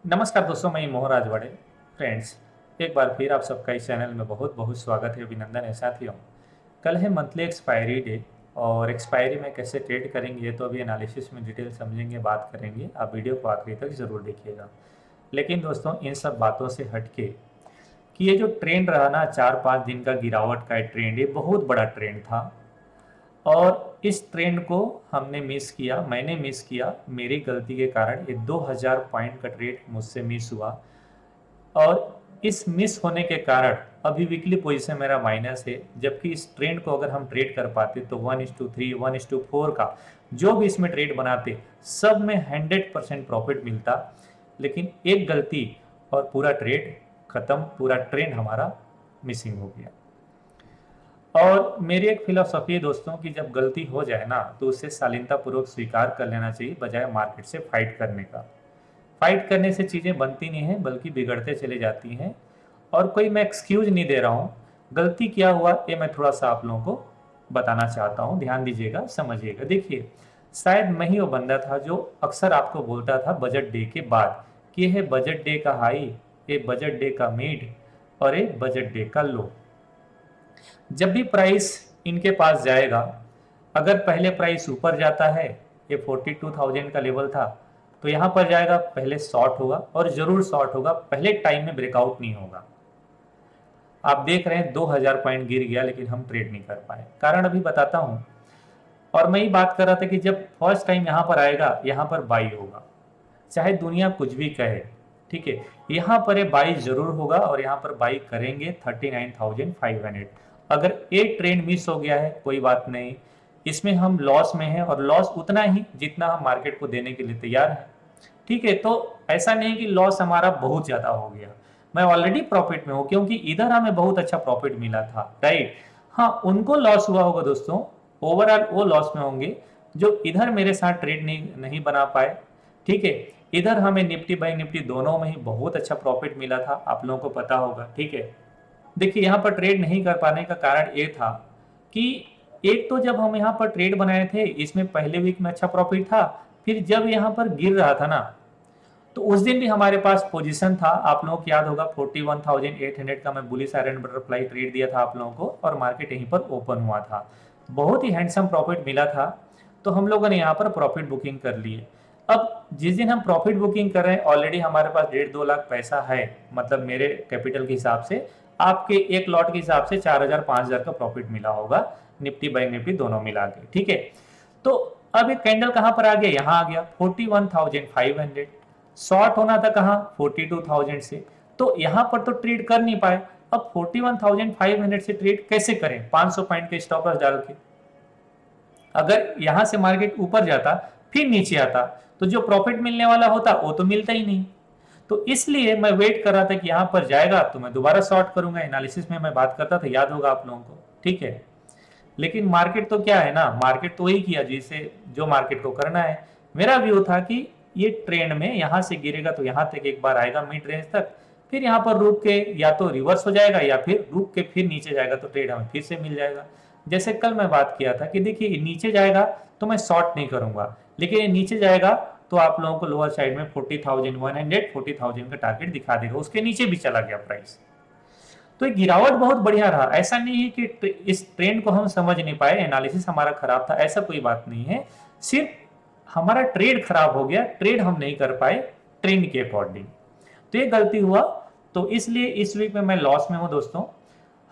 नमस्कार दोस्तों, मैं मोहन राजवाड़े। फ्रेंड्स, एक बार फिर आप सबका इस चैनल में बहुत बहुत स्वागत है, अभिनंदन है साथियों। कल है मंथली एक्सपायरी डे और एक्सपायरी में कैसे ट्रेड करेंगे ये तो अभी एनालिसिस में डिटेल समझेंगे, बात करेंगे। आप वीडियो को आखिरी तक ज़रूर देखिएगा। लेकिन दोस्तों, इन सब बातों से हटके कि ये जो ट्रेंड रहा ना 4-5 दिन का गिरावट का ट्रेंड, ये बहुत बड़ा ट्रेंड था और इस ट्रेंड को हमने मिस किया, मैंने मिस किया, मेरी गलती के कारण ये 2000 पॉइंट का ट्रेड मुझसे मिस हुआ। और इस मिस होने के कारण अभी वीकली पोजीशन मेरा माइनस है, जबकि इस ट्रेंड को अगर हम ट्रेड कर पाते तो 1:3 1:4 का जो भी इसमें ट्रेड बनाते सब में 100% प्रॉफिट मिलता। लेकिन एक गलती और पूरा ट्रेड खत्म, पूरा ट्रेंड हमारा मिसिंग हो गया। और मेरी एक फिलोसफी है दोस्तों कि जब गलती हो जाए ना तो उसे शालीनता पूर्वक स्वीकार कर लेना चाहिए, बजाय मार्केट से फाइट करने का। फाइट करने से चीज़ें बनती नहीं हैं बल्कि बिगड़ते चले जाती हैं। और कोई मैं एक्सक्यूज नहीं दे रहा हूँ, गलती क्या हुआ ये मैं थोड़ा सा आप लोगों को बताना चाहता हूँ। ध्यान दीजिएगा, समझिएगा। देखिए, शायद मैं ही वो बंदा था जो अक्सर आपको बोलता था बजट डे के बाद कि यह है बजट डे का हाई, ये बजट डे का मिड और ये बजट डे का लो। जब भी प्राइस इनके पास जाएगा, अगर पहले प्राइस ऊपर जाता है, ये 42,000 का लेवल था, तो यहाँ पर जाएगा, पहले शॉर्ट होगा और जरूर शॉर्ट होगा, पहले टाइम में ब्रेकआउट नहीं होगा। आप देख रहे हैं 2000 पॉइंट गिर गया लेकिन हम ट्रेड नहीं कर पाए। कारण अभी बताता हूँ। और मैं ही बात कर रहा था कि जब फर्स्ट टाइम यहाँ पर आएगा, यहाँ पर बाई होगा, चाहे दुनिया कुछ भी कहे। ठीक है, यहाँ पर ये बाई जरूर होगा और यहाँ पर बाई करेंगे 39,500। अगर एक ट्रेंड मिस हो गया है कोई बात नहीं, इसमें हम लॉस में हैं और लॉस उतना ही जितना हम मार्केट को देने के लिए तैयार हैं। ठीक है, तो ऐसा नहीं कि लॉस हमारा बहुत ज्यादा हो गया, मैं ऑलरेडी प्रॉफिट में हूं क्योंकि इधर हमें बहुत अच्छा प्रॉफिट मिला था, राइट। हाँ, उनको लॉस हुआ होगा दोस्तों, ओवरऑल वो लॉस में होंगे जो इधर मेरे साथ ट्रेड नहीं बना पाए। ठीक है, इधर हमें निफ्टी बाई निफ्टी दोनों में ही बहुत अच्छा प्रॉफिट मिला था, आप लोगों को पता होगा। ठीक है, देखिए यहाँ पर ट्रेड नहीं कर पाने का कारण ये था कि एक तो जब हम यहाँ पर ट्रेड बनाए थे इसमें पहले वीक में अच्छा प्रॉफिट था, फिर जब यहाँ पर गिर रहा था ना तो उस दिन भी हमारे पास पोजीशन था, आप लोगों को याद होगा 41,800 का मैं बुलिश आयरन बटरफ्लाई ट्रेड दिया था आप लोगों को और मार्केट यहीं पर ओपन हुआ था, बहुत ही हैंडसम प्रॉफिट मिला था। तो हम लोगों ने यहाँ पर प्रॉफिट बुकिंग कर लिए। अब जिस दिन हम प्रॉफिट बुकिंग कर रहे हैं ऑलरेडी हमारे पास 1.5-2 लाख पैसा है, मतलब मेरे कैपिटल के हिसाब से, आपके एक लॉट के हिसाब से 4,000-5,000 का प्रॉफिट मिला होगा, निफ्टी बाई निफ्टी दोनों मिला के। ठीक है, तो अब एक कैंडल कहां पर आ गया, यहां आ गया 41,500। शॉर्ट होना था कहां, 42,000 से, तो यहां पर तो ट्रेड कर नहीं पाए। अब 41,500 से ट्रेड कैसे करें 500 पॉइंट के स्टॉप लॉस डाल के। अगर यहां से मार्केट ऊपर जाता फिर नीचे आता तो जो प्रॉफिट मिलने वाला होता वो तो मिलता ही नहीं। तो इसलिए मैं वेट कर रहा था कि यहां पर जाएगा तो मैं दोबारा शॉर्ट करूंगा। एनालिसिस में मैं बात करता था, याद होगा आप लोगों को। ठीक है, लेकिन मार्केट तो क्या है ना, मार्केट तो वही किया जिसे जो मार्केट को करना है। मेरा व्यू था कि ये ट्रेंड में यहां से गिरेगा तो यहां तक एक बार आएगा मिड रेंज तक, फिर यहां पर रुक के या तो रिवर्स हो जाएगा या फिर रुक के फिर नीचे जाएगा तो ट्रेड हमें फिर से मिल जाएगा। जैसे कल मैं बात किया था कि देखिए नीचे जाएगा तो मैं शॉर्ट नहीं करूंगा, लेकिन ये नीचे जाएगा तो आप लोगों को लोअर साइड में 40,100 40,000 का टारगेट दिखा देगा। उसके नीचे भी चला गया प्राइस, तो ये गिरावट बहुत बढ़िया रहा। ऐसा नहीं है कि इस ट्रेंड को हम समझ नहीं पाए, एनालिसिस हमारा खराब था, ऐसा कोई बात नहीं है। सिर्फ हमारा ट्रेड खराब हो गया, ट्रेड हम नहीं कर पाए ट्रेंड के अकॉर्डिंग, तो ये गलती हुआ। तो इसलिए इस वीक में मैं लॉस में हूं दोस्तों।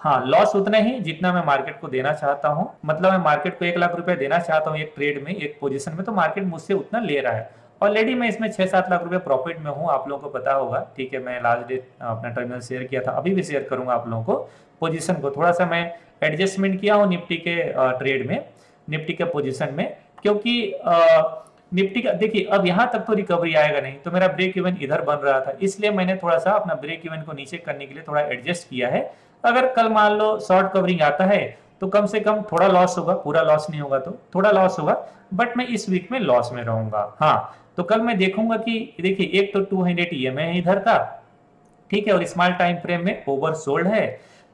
हाँ, लॉस उतना ही जितना मैं मार्केट को देना चाहता हूं, मतलब मैं मार्केट को 1 लाख रुपए देना चाहता हूं एक ट्रेड में, एक पोजीशन में, तो मार्केट मुझसे उतना ले रहा है। ऑलरेडी मैं इसमें 6-7 लाख रुपए प्रॉफिट में हूं, आप लोगों को पता होगा। ठीक है, मैं लास्ट डे अपना टर्मिनल शेयर किया था, अभी भी शेयर करूंगा आप लोगों को। पोजीशन को थोड़ा सा मैं एडजस्टमेंट किया हूं निफ्टी के ट्रेड में, निफ्टी के पोजीशन में, क्योंकि निफ्टी का देखिए अब यहां तक तो रिकवरी आएगा नहीं, तो मेरा ब्रेक इवन इधर बन रहा था, इसलिए मैंने थोड़ा सा अपना ब्रेक इवन को नीचे करने के लिए थोड़ा एडजस्ट किया है। अगर कल मान लो शॉर्ट कवरिंग आता है तो कम से कम थोड़ा लॉस होगा, पूरा लॉस नहीं होगा तो थोड़ा लॉस होगा, बट मैं इस वीक में लॉस में रहूंगा। हाँ, तो कल मैं देखूंगा कि देखिए एक तो 200 ईएमए है इधर का, ठीक है, और स्मॉल टाइम फ्रेम में ओवर सोल्ड है,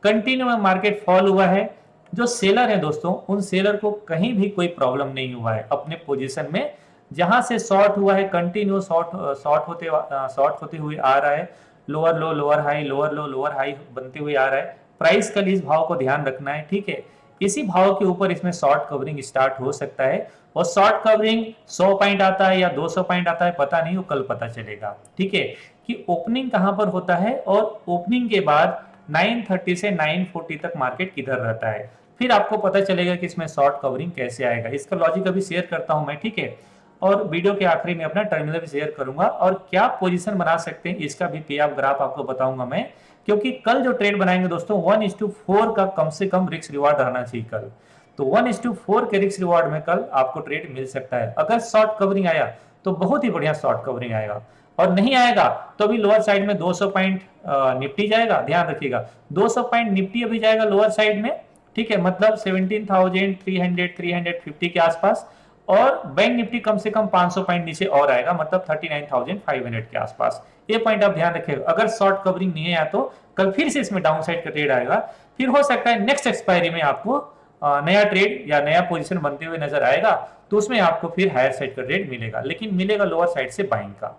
कंटिन्यू में मार्केट फॉल हुआ है। जो सेलर है दोस्तों, उन सेलर को कहीं भी कोई प्रॉब्लम नहीं हुआ है अपने पोजीशन में जहां से शॉर्ट हुआ है कंटिन्यू शॉर्ट होते हुए आ रहा है, लोअर लो लोअर हाई, लोअर लो लोअर हाई बनते हुए आ रहा है। प्राइस कल इस भाव को ध्यान रखना है, ठीक है। इसी भाव के ऊपर इसमें शॉर्ट कवरिंग स्टार्ट हो सकता है, और शॉर्ट कवरिंग 100 पॉइंट आता है या 200 पॉइंट आता है पता नहीं, वो कल पता चलेगा, ठीक है, कि ओपनिंग कहां पर होता है और ओपनिंग के बाद 930 से 940 तक मार्केट किधर रहता है। फिर आपको पता चलेगा कि इसमें शॉर्ट कवरिंग कैसे आएगा। इसका लॉजिक अभी शेयर करता हूं मैं, ठीक है, और वीडियो के आखिरी में अपना टर्मिनल भी शेयर करूंगा और क्या पोजीशन बना सकते हैं इसका भी पे ऑफ ग्राफ आपको बताऊंगा मैं, क्योंकि कल जो ट्रेड बनाएंगे दोस्तों 1:4 का कम से कम रिस्क रिवार्ड रहना चाहिए कल। तो 1:4 के रिस्क रिवार्ड में कल आपको ट्रेड मिल सकता है। अगर शॉर्ट कवरिंग आया तो बहुत ही बढ़िया शॉर्ट कवरिंग आएगा, और नहीं आएगा तो अभी लोअर साइड में 200 पॉइंट निफ्टी जाएगा, ध्यान रखिएगा 200 पॉइंट निफ्टी अभी जाएगा लोअर साइड में, ठीक है, मतलब 17,300 350 के आसपास, और बैंक निफ्टी कम से कम 500 पॉइंट नीचे और आएगा, मतलब 39,500 के आसपास। ये पॉइंट आप ध्यान रखिएगा। अगर शॉर्ट कवरिंग नहीं है या तो कल फिर से इसमें डाउन साइड का ट्रेड आएगा, फिर हो सकता है नेक्स्ट एक्सपायरी में आपको नया ट्रेड या नया पोजीशन बनते हुए नजर आएगा, तो उसमें आपको फिर हायर साइड का ट्रेड मिलेगा, लेकिन मिलेगा लोअर साइड से बाइंग का।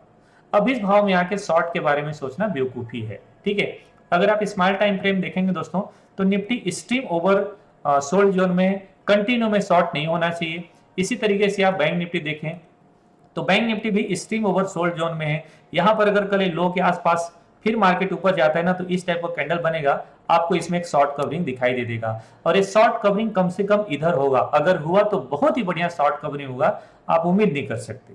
अब इस भाव में आके शॉर्ट के बारे में सोचना बेवकूफी है, ठीक है। अगर आप स्मॉल टाइम फ्रेम देखेंगे दोस्तों, तो Nifty stream over sold zone में कंटिन्यू में शॉर्ट नहीं होना चाहिए। इसी तरीके से आप बैंक निफ्टी देखें तो बैंक निफ्टी भी स्ट्रीम ओवर सोल्ड जोन में है। यहां पर अगर कल लो के आसपास फिर मार्केट ऊपर जाता है ना, तो इस टाइप का कैंडल बनेगा, आपको इसमें एक शॉर्ट कवरिंग दिखाई दे देगा, और ये शॉर्ट कवरिंग कम से कम इधर होगा। अगर हुआ तो बहुत ही बढ़िया शॉर्ट कवरिंग होगा, आप उम्मीद नहीं कर सकते।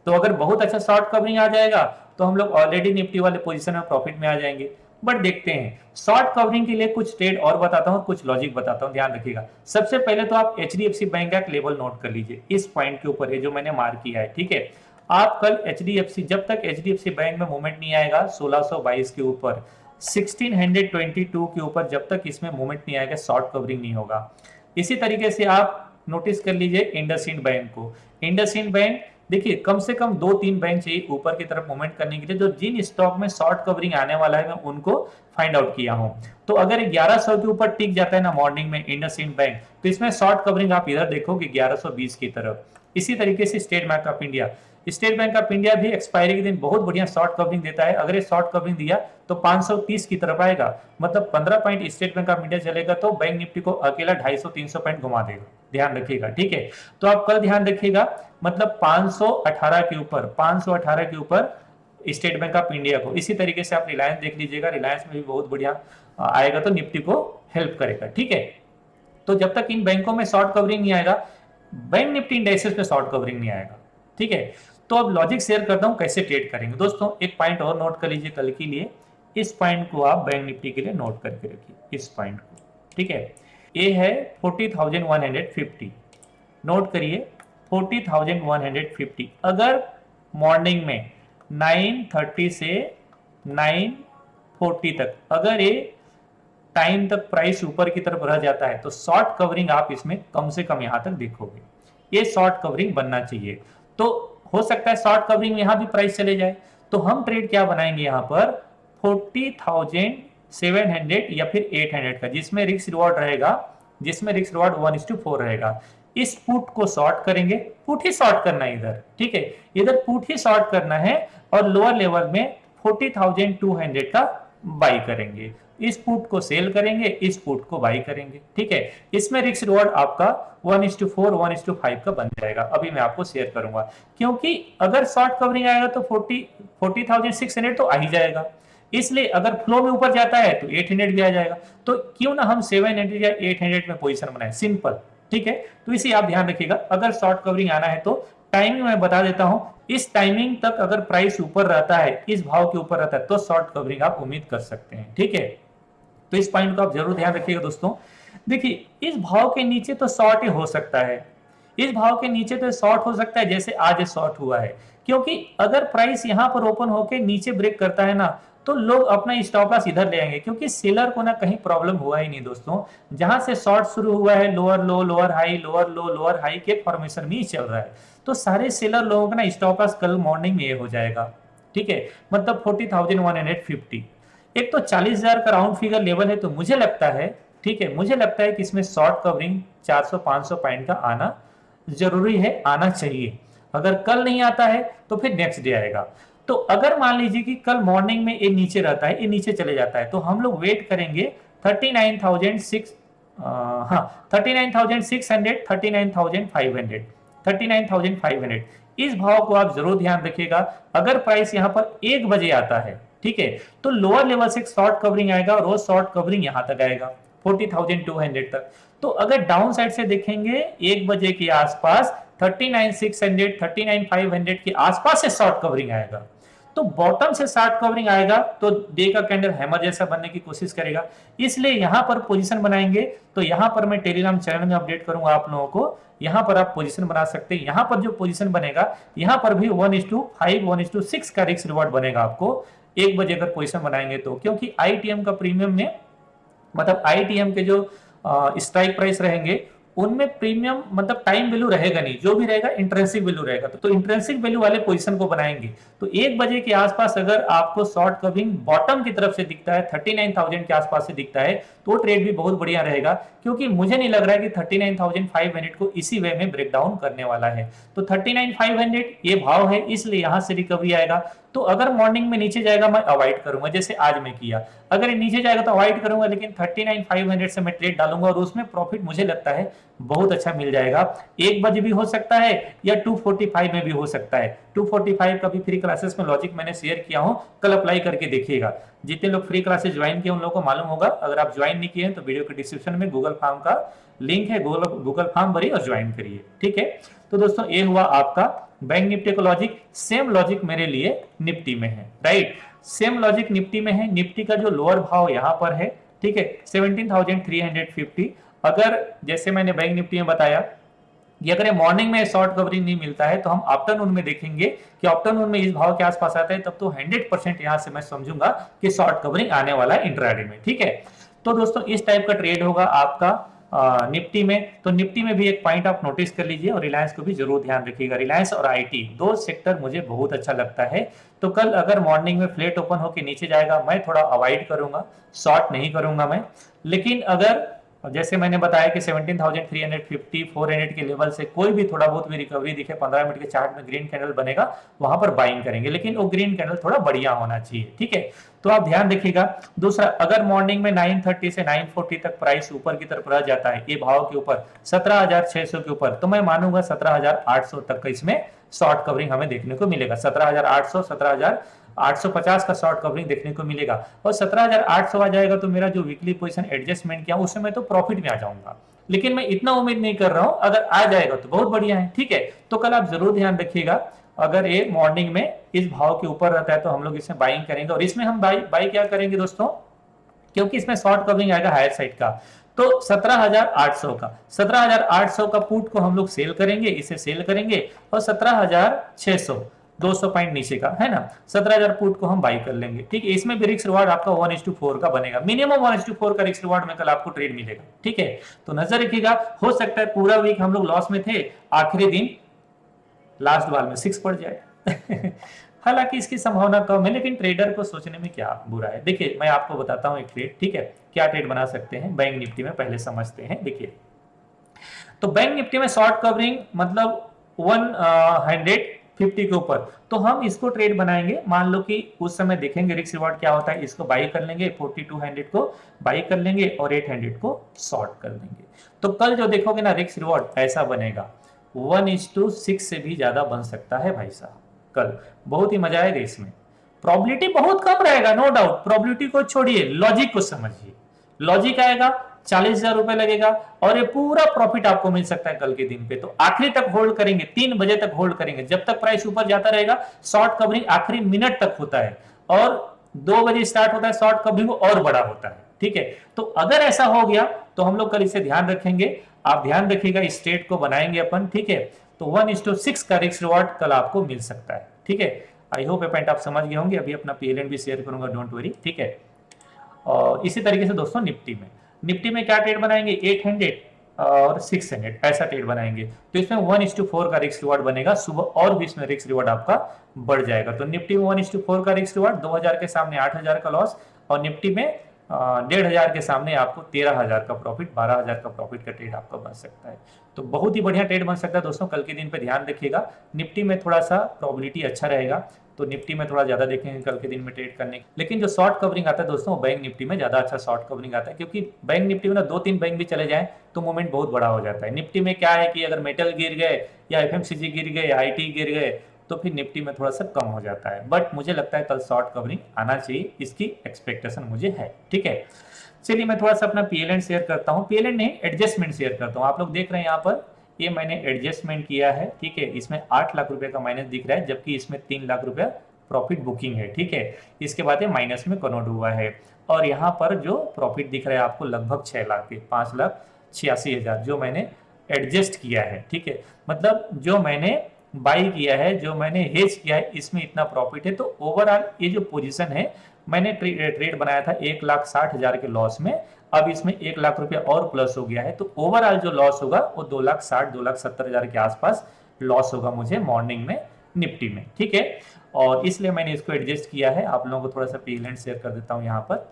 तो अगर बहुत अच्छा शॉर्ट कवरिंग आ जाएगा तो हम लोग ऑलरेडी निफ्टी वाले पोजीशन में प्रॉफिट में आ जाएंगे। बट देखते हैं, शॉर्ट कवरिंग के लिए कुछ ट्रेड और बताता हूं, कुछ लॉजिक बताता हूं, ध्यान रखिएगा। सबसे पहले तो आप एचडीएफसी बैंक का एक लेवल नोट कर लीजिए, इस पॉइंट के ऊपर है जो मैंने मार्क किया है, ठीक है। आप कल एचडीएफसी, जब तक एचडीएफसी बैंक में मूवमेंट नहीं आएगा 1622 के ऊपर, 1622 के ऊपर, जब तक इसमें मूवमेंट नहीं आएगा शॉर्ट कवरिंग नहीं होगा। इसी तरीके से आप नोटिस कर लीजिए इंडसइंड बैंक को। इंडसइंड बैंक देखिए, कम से कम 2-3 बैंक चाहिए ऊपर की तरफ मूवमेंट करने के लिए, जो जिन स्टॉक में शॉर्ट कवरिंग आने वाला है मैं उनको फाइंड आउट किया हूं। तो अगर 1100 के ऊपर टिक जाता है ना मॉर्निंग में इंडसइंड बैंक, तो इसमें शॉर्ट कवरिंग आप इधर देखोगे 1120 की तरफ। इसी तरीके से state bank of India, state bank of India भी एक्सपायरी के दिन बहुत बढ़िया शॉर्ट कवरिंग देता है। अगर ये शॉर्ट कवरिंग दिया तो 530 की तरफ आएगा, मतलब 15 point state bank of India चलेगा तो बैंक निफ्टी को अकेला 250-300 पॉइंट घुमा देगा, ध्यान रखिएगा, ठीक है। तो आप कल ध्यान रखिएगा, मतलब 518 के ऊपर, 518 के ऊपर स्टेट बैंक ऑफ इंडिया को। इसी तरीके से आप रिलायंस देख लीजिएगा, रिलायंस में भी बहुत बढ़िया आएगा तो निफ्टी को हेल्प करेगा, ठीक है। तो जब तक इन बैंकों में शॉर्ट कवरिंग नहीं आएगा, बैंक निफ्टी इंडेक्सेस में शॉर्ट कवरिंग नहीं आएगा, ठीक है। तो अब लॉजिक शेयर करता हूं कैसे ट्रेड करेंगे दोस्तों। एक पॉइंट और नोट कर लीजिए कल के लिए, इस पॉइंट को आप बैंक निफ्टी के लिए नोट करके रखिए, इस पॉइंट को, ठीक है। ये है 40,150, नोट करिए 40,150। अगर मॉर्निंग में 930 से 940 तक अगर ये टाइम तक प्राइस ऊपर की तरफ रह जाता है, तो शॉर्ट कवरिंग आप इसमें कम से कम यहां तक देखोगे, ये शॉर्ट कवरिंग बनना चाहिए। तो हो सकता है शॉर्ट कवरिंग में यहां भी प्राइस चले जाए, तो हम ट्रेड क्या बनाएंगे यहां पर 40,700 या फिर 800 का, जिसमें रिस्क रिवॉर्ड रहेगा, जिसमें रिस्क रिवॉर्ड 1:4 रहेगा। इस पुट को शॉर्ट करेंगे, पुट ही शॉर्ट करना है इधर, ठीक है, इधर पुट ही शॉर्ट करना है, और लोअर लेवल में 40,200 का बाई करेंगे। इस पुट को सेल करेंगे, इस पुट को बाई करेंगे, ठीक है। इसमें रिस्क रिवॉर्ड आपका 1:4 1:5 का बन जाएगा। अभी मैं आपको शेयर करूंगा, क्योंकि अगर शॉर्ट कवरिंग आएगा तो 40,600 तो आ ही जाएगा, इसलिए अगर फ्लो में ऊपर जाता है तो 800 भी आ जाएगा। तो क्यों ना हम 700 या 800 में पोजीशन बनाए, सिंपल, ठीक है। तो इसे आप ध्यान रखिएगा। अगर शॉर्ट कवरिंग आना है तो टाइमिंग मैं बता देता हूं, इस टाइमिंग तक अगर प्राइस ऊपर रहता है, इस भाव के ऊपर रहता है, तो शॉर्ट कवरिंग आप उम्मीद कर सकते हैं, ठीक है। तो इस पॉइंट को आप जरूर ध्यान रखिएगा दोस्तों। देखिए, इस भाव के नीचे तो शॉर्ट ही हो सकता है, इस भाव के नीचे तो शॉर्ट हो सकता है, जैसे आज शॉर्ट हुआ है, क्योंकि अगर प्राइस यहां पर ओपन होकर नीचे ब्रेक करता है ना, तो लोग अपना स्टॉप लॉस इधर ले आएंगे, क्योंकि सेलर को ना कहीं प्रॉब्लम हुआ ही नहीं दोस्तों। जहां से शॉर्ट शुरू हुआ है, लोअर लो लोअर हाई, लोअर लो लोअर हाई के फॉर्मेशन में ही चल रहा है, तो सारे सेलर लोगों का ना स्टॉप लॉस कल मॉर्निंग में ये हो जाएगा, ठीक है, मतलब 40,150। एक तो 40,000 का राउंड फिगर लेवल है, तो मुझे लगता है, ठीक है, मुझे लगता है कि इसमें शॉर्ट कवरिंग 400-500 पॉइंट का आना जरूरी है, आना चाहिए। अगर कल नहीं आता है तो फिर नेक्स्ट डे आएगा। तो अगर मान लीजिए कि कल मॉर्निंग में ये नीचे रहता है, ये नीचे चले जाता है, तो हम लोग वेट करेंगे 39,600, हाँ 39,600, 39,500, 39,500, इस भाव को आप जरूर ध्यान रखिएगा। अगर प्राइस यहां पर 1 बजे आता है, ठीक है, तो लोअर लेवल से शॉर्ट कवरिंग आएगा और वो शॉर्ट कवरिंग यहां तक आएगा 40,200 तक। तो अगर डाउन साइड से देखेंगे 1 बजे के आसपास 39,600, 39,500 के आसपास से शॉर्ट कवरिंग आएगा। तो बॉटम से शॉर्ट कवरिंग आएगा तो डे का कैंडल हैमर जैसा बनने की कोशिश करेगा, इसलिए यहां पर पोजीशन बनाएंगे। तो यहां पर मैं टेलीग्राम चैनल में अपडेट करूंगा आप लोगों को, यहां पर आप पोजीशन बना सकते हैं। यहां पर जो पोजीशन बनेगा, यहां पर भी 1:5, 1:6 का रिस्क रिवॉर्ड बनेगा आपको 1 बजे अगर पोजीशन बनाएंगे तो, क्योंकि आईटीएम का प्रीमियम में, मतलब आईटीएम के जो स्ट्राइक प्राइस रहेंगे उनमें प्रीमियम मतलब टाइम वैल्यू रहेगा नहीं, जो भी रहेगा इंट्रेंसिक वैल्यू रहेगा। तो इंट्रेंसिक वैल्यू वाले पोजीशन को बनाएंगे। तो 1 बजे के आसपास अगर आपको शॉर्ट कवरिंग बॉटम की तरफ से दिखता है, 39,000 के आसपास से दिखता है, तो ट्रेड भी बहुत बढ़िया रहेगा, क्योंकि मुझे नहीं लग रहा है कि 39,500 को इसी वे में ब्रेक डाउन करने वाला है। तो 39,500 ये भाव है, इसलिए यहां से रिकवरी आएगा। तो अगर मॉर्निंग में नीचे जाएगा मैं अवॉइड करूंगा, जैसे आज मैं किया। अगर नीचे जाएगा तो अवॉइड करूंगा, लेकिन 39,500 से मैं ट्रेड डालूंगा और उसमें प्रॉफिट मुझे लगता है बहुत अच्छा मिल जाएगा। 1 बजे भी हो सकता है या 2:45 में भी हो सकता है। 2:45 का भी फ्री क्लासेस में लॉजिक मैंने शेयर किया हूं, कल अप्लाई करके देखिएगा। जितने लोग फ्री क्लासेस ज्वाइन किए उन लोगों को मालूम होगा। अगर आप ज्वाइन नहीं किए हैं तो वीडियो के डिस्क्रिप्शन में गूगल फॉर्म का लिंक है, गूगल फॉर्म भरिए और ज्वाइन करिए, ठीक है। तो दोस्तों ये हुआ आपका बैंक निफ्टी का लॉजिक। सेम लॉजिक मेरे लिए निफ्टी में है, राइट। सेम लॉजिक निफ्टी में है। निफ्टी का जो लोअर भाव यहां पर है, ठीक है, 17,350। अगर जैसे मैंने बैंक निफ्टी में बताया कि अगर मॉर्निंग में शॉर्ट कवरिंग नहीं मिलता है तो हम आफ्टरनून में देखेंगे कि आफ्टरनून में इस भाव के आसपास आता है, तब तो 100% यहां से मैं समझूंगा कि शॉर्ट कवरिंग आने वाला है इंट्राडे में, ठीक है। तो दोस्तों इस टाइप का ट्रेड होगा आपका निफ्टी में। तो निफ्टी में भी एक पॉइंट आप नोटिस कर लीजिए, और रिलायंस को भी जरूर ध्यान रखिएगा। रिलायंस और आईटी दो सेक्टर मुझे बहुत अच्छा लगता है। तो कल अगर मॉर्निंग में फ्लैट ओपन होकर नीचे जाएगा मैं थोड़ा अवॉइड करूंगा, शॉर्ट नहीं करूंगा मैं। लेकिन अगर जैसे मैंने बताया कि 17,350, 400 के लेवल से कोई भी थोड़ा बहुत भी रिकवरी दिखे, 15 मिनट के चार्ट में ग्रीन कैंडल बनेगा, वहां पर बाइंग करेंगे, लेकिन वो ग्रीन कैंडल थोड़ा बढ़िया होना चाहिए, ठीक है। तो आप ध्यान रखिएगा। दूसरा, अगर मॉर्निंग में 930 से 940 तक प्राइस ऊपर की तरफ रह जाता है, ये भाव के ऊपर 17,600 के ऊपर, तो मैं मानूंगा 17,800 तक का इसमें शॉर्ट कवरिंग हमें देखने को मिलेगा। 17,800, 17,850 का शॉर्ट कवरिंग देखने को मिलेगा। और 17,800 आ जाएगा तो मेरा जो वीकली पोजीशन एडजस्टमेंट किया उसमें मैं तो प्रॉफिट में आ जाऊंगा। लेकिन मैं इतना उम्मीद नहीं कर रहा हूं, अगर आ जाएगा तो बहुत बढ़िया है, ठीक है। तो कल आप जरूर ध्यान रखिएगा, अगर ये मॉर्निंग में इस भाव के ऊपर रहता है तो हम लोग इसमें बाइंग करेंगे। और इसमें हम बाई क्या करेंगे दोस्तों, क्योंकि इसमें शॉर्ट कवरिंग आएगा हायर साइड का। तो 17,800 का पुट को हम लोग सेल करेंगे, इसे सेल करेंगे। और 17,600, 200 पॉइंट नीचे का है ना, 17,000 पुट को हम बाई कर लेंगे, ठीक है। इसमें भी रिस्क रिवार्ड आपका 1:4 का बनेगा, मिनिमम 1:4 का रिस्क रिवार्ड में कल आपको ट्रेड मिलेगा, ठीक है। तो नजर रखिएगा, हो सकता है पूरा वीक हम लोग लॉस में थे, आखिरी दिन लास्ट बाल में 6 पड़ जाए हालांकि इसकी संभावना कम है, लेकिन ट्रेडर को सोचने में क्या बुरा है। देखिए मैं आपको बताता हूं एक ट्रेड, ठीक है, क्या ट्रेड बना सकते हैं बैंक निफ्टी में, पहले समझते हैं। देखिए तो बैंक निफ्टी में शॉर्ट कवरिंग मतलब 150 के ऊपर, तो हम इसको ट्रेड बनाएंगे। मान लो कि उस समय देखेंगे रिस्क रिवार्ड क्या होता है, इसको बाई कर लेंगे, 4200 को बाई कर लेंगे और 800 को शॉर्ट कर देंगे। तो कल जो देखोगे ना रिस्क रिवार्ड ऐसा बनेगा, 1:6 से भी ज्यादा बन सकता है भाई साहब। कल बहुत ही मजा आएगा इसमें। प्रोबेबिलिटी बहुत कम रहेगा, नो डाउट। प्रोबेबिलिटी को छोड़िए, लॉजिक को समझिए। लॉजिक आएगा, 40,000 रुपए लगेगा और ये पूरा प्रॉफिट आपको मिल सकता है कल के दिन पे। तो आखिरी तक होल्ड करेंगे, 3 बजे तक होल्ड करेंगे, जब तक प्राइस ऊपर जाता रहेगा। शॉर्ट कवरिंग आखिरी मिनट तक होता है और 2 बजे स्टार्ट होता है शॉर्ट कवरिंग और बड़ा होता है, ठीक है। तो अगर ऐसा हो गया तो हम लोग कल इसे ध्यान रखेंगे। आप ध्यान रखिएगा, इस स्टेट को बनाएंगे अपन, ठीक है। तो 1:6 का रिस्क रिवार्ड कल आपको मिल सकता है, ठीक है। आई होप ये पॉइंट आप समझ गए होंगे। अभी अपना पीएलएन भी शेयर करूंगा, डोंट वरी, ठीक है। और इसी तरीके से दोस्तों निफ्टी में क्या ट्रेड बनाएंगे, 800 और 600 ऐसा ट्रेड बनाएंगे। तो इसमें 1:4 का रिस्क रिवार्ड बनेगा सुबह, और भी इसमें रिस्क रिवार्ड आपका बढ़ जाएगा। तो निफ्टी में 1:4 का रिस्क रिवार्ड, 2000 के सामने 8000 का लॉस। और निफ्टी में 1,500 के सामने आपको 13,000 का प्रॉफिट, 12,000 का प्रॉफिट का ट्रेड आपका बन सकता है। तो बहुत ही बढ़िया ट्रेड बन सकता है दोस्तों। कल के दिन पे ध्यान रखिएगा, निफ्टी में थोड़ा सा प्रोबेबिलिटी अच्छा रहेगा, तो निफ्टी में थोड़ा ज्यादा देखेंगे कल के दिन में ट्रेड करने। लेकिन जो शॉर्ट कवरिंग आता है दोस्तों, बैंक निफ्टी में ज्यादा अच्छा शॉर्ट कवरिंग आता है, क्योंकि बैंक निफ्टी में ना 2-3 बैंक भी चले जाए तो मूवमेंट बहुत बड़ा हो जाता है। निफ्टी में क्या है कि अगर मेटल गिर गए या एफएमसीजी गिर गए या आईटी गिर गए तो फिर निफ्टी में थोड़ा सा कम हो जाता है। बट मुझे लगता है कल शॉर्ट कवरिंग आना चाहिए, इसकी एक्सपेक्टेशन मुझे है। ठीक है, चलिए मैं थोड़ा सा अपना पीएलएन शेयर करता हूँ, पीएलएन नहीं एडजस्टमेंट शेयर करता हूँ। आप लोग देख रहे हैं यहाँ पर, ये मैंने एडजस्टमेंट किया है। ठीक है, इसमें 8 लाख रुपए का माइनस दिख रहा है, जबकि इसमें 3 लाख रुपया प्रॉफिट बुकिंग है। ठीक है, इसके बाद ये माइनस में कन्वर्ट हुआ है, और यहाँ पर जो प्रॉफिट दिख रहा है आपको लगभग 6 लाख के 5,86,000 जो मैंने एडजस्ट किया है। ठीक है, मतलब जो मैंने बाई किया है, जो मैंने हेज किया है, इसमें इतना प्रॉफिट है। तो ओवरऑल ये जो पोजीशन है, मैंने ट्रेड बनाया था 1,60,000 के लॉस में, अब इसमें 1 लाख रुपया और प्लस हो गया है। तो ओवरऑल जो लॉस होगा वो 2,60,000 2,70,000 के आसपास लॉस होगा मुझे मॉर्निंग में निफ्टी में। ठीक है, और इसलिए मैंने इसको एडजस्ट किया है। आप लोगों को थोड़ा सा पीएलएन शेयर कर देता हूँ यहाँ पर।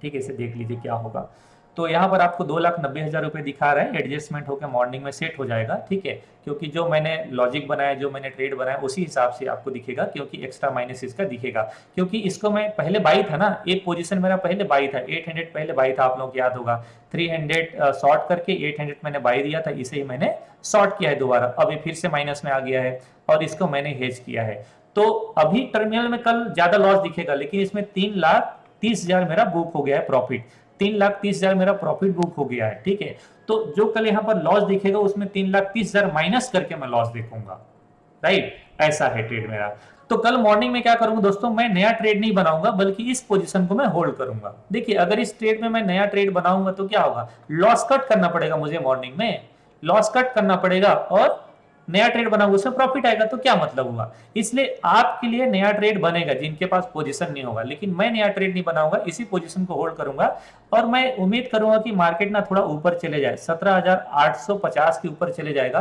ठीक है, इसे देख लीजिए क्या होगा। तो यहाँ पर आपको 2,90,000 रुपए दिखा रहा है, एडजस्टमेंट होकर मॉर्निंग में सेट हो जाएगा। ठीक है, क्योंकि जो मैंने लॉजिक बनाया, जो मैंने ट्रेड बनाया, उसी हिसाब से आपको दिखेगा, क्योंकि एक्स्ट्रा माइनस इसका दिखेगा। क्योंकि इसको मैं पहले बाई था ना, एक पोजीशन मेरा पहले बाई था, 800 पहले बाई था, आप लोगों को याद होगा। 300 शॉर्ट करके 800 मैंने बाई दिया था, इसे ही मैंने शॉर्ट किया है दोबारा, अभी फिर से माइनस में आ गया है और इसको मैंने हेज किया है। तो अभी टर्मिनल में कल ज्यादा लॉस दिखेगा, लेकिन इसमें 3,30,000 मेरा बुक हो गया है प्रॉफिट, 3,30,000 मेरा प्रॉफिट बुक हो गया है। ठीक है, तो जो कल यहाँ पर लॉस दिखेगा उसमें 3,30,000 माइनस करके मैं लॉस देखूंगा। राइट, ऐसा है ट्रेड मेरा। तो कल मॉर्निंग में क्या करूंगा दोस्तों, मैं नया ट्रेड नहीं बनाऊंगा, बल्कि इस पोजीशन को मैं होल्ड करूंगा। देखिए, अगर इस ट्रेड में मैं नया ट्रेड बनाऊंगा तो क्या होगा, लॉस कट करना पड़ेगा मुझे, मॉर्निंग में लॉस कट करना पड़ेगा, और नया ट्रेड बनाऊंगा उसमें प्रॉफिट आएगा, तो क्या मतलब हुआ। इसलिए आपके लिए नया ट्रेड बनेगा जिनके पास पोजीशन नहीं होगा, लेकिन मैं नया ट्रेड नहीं बनाऊंगा, इसी पोजीशन को होल्ड करूंगा। और मैं उम्मीद करूंगा कि मार्केट ना थोड़ा ऊपर चले जाए, 17,850 के ऊपर चले जाएगा,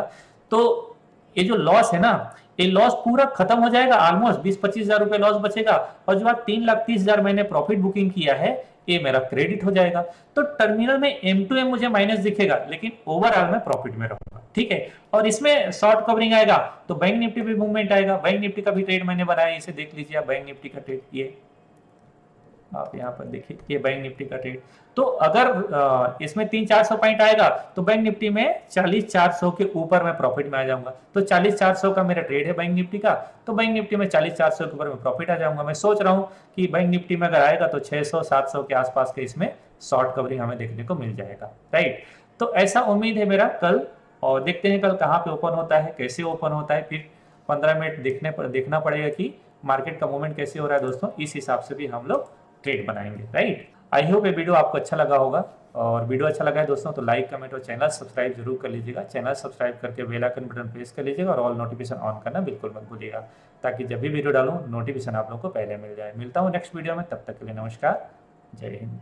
तो ये जो लॉस है ना, ये लॉस पूरा खत्म हो जाएगा, ऑलमोस्ट 20-25,000 रुपए लॉस बचेगा, और जो 3,30,000 मैंने प्रॉफिट बुकिंग किया है ये मेरा क्रेडिट हो जाएगा। तो टर्मिनल में M2M मुझे माइनस दिखेगा, लेकिन ओवरऑल में प्रॉफिट में रहूंगा। ठीक है, और इसमें शॉर्ट कवरिंग आएगा तो बैंक निफ्टी भी मूवमेंट आएगा। बैंक निफ्टी का भी ट्रेड मैंने बनाया, इसे देख लीजिए आप, बैंक निफ्टी का ट्रेड ये आप यहाँ पर देखिए, ये बैंक निफ्टी का ट्रेड। तो अगर इसमें 300-400 पॉइंट आएगा तो बैंक निफ्टी में 40,400 के ऊपर मैं प्रॉफिट में आ जाऊंगा। तो 40,400 का मेरा ट्रेड है बैंक निफ्टी का, तो बैंक निफ्टी में 40,400 के ऊपर मैं प्रॉफिट आ जाऊंगा। मैं सोच रहा हूँ कि बैंक निफ्टी में अगर आएगा तो 600-700 के आसपास के इसमें शॉर्ट कवरिंग हमें देखने को मिल जाएगा। राइट, तो ऐसा उम्मीद है मेरा कल, और देखते हैं कल कहाँ पे ओपन होता है, कैसे ओपन होता है। फिर 15 मिनट देखना पड़ेगा कि मार्केट का मूवमेंट कैसे हो रहा है दोस्तों, इस हिसाब से भी हम लोग ट्रेड बनाएंगे। राइट, आई होप ये वीडियो आपको अच्छा लगा होगा, और वीडियो अच्छा लगा है दोस्तों तो लाइक कमेंट और चैनल सब्सक्राइब जरूर कर लीजिएगा। चैनल सब्सक्राइब करके बेल आइकन बटन प्रेस कर लीजिएगा, और ऑल नोटिफिकेशन ऑन करना बिल्कुल मत भूलिएगा, ताकि जब भी वीडियो डालूं नोटिफिकेशन आप लोगों को पहले मिल जाए। मिलता हूं नेक्स्ट वीडियो में, तब तक के लिए नमस्कार, जय हिंद।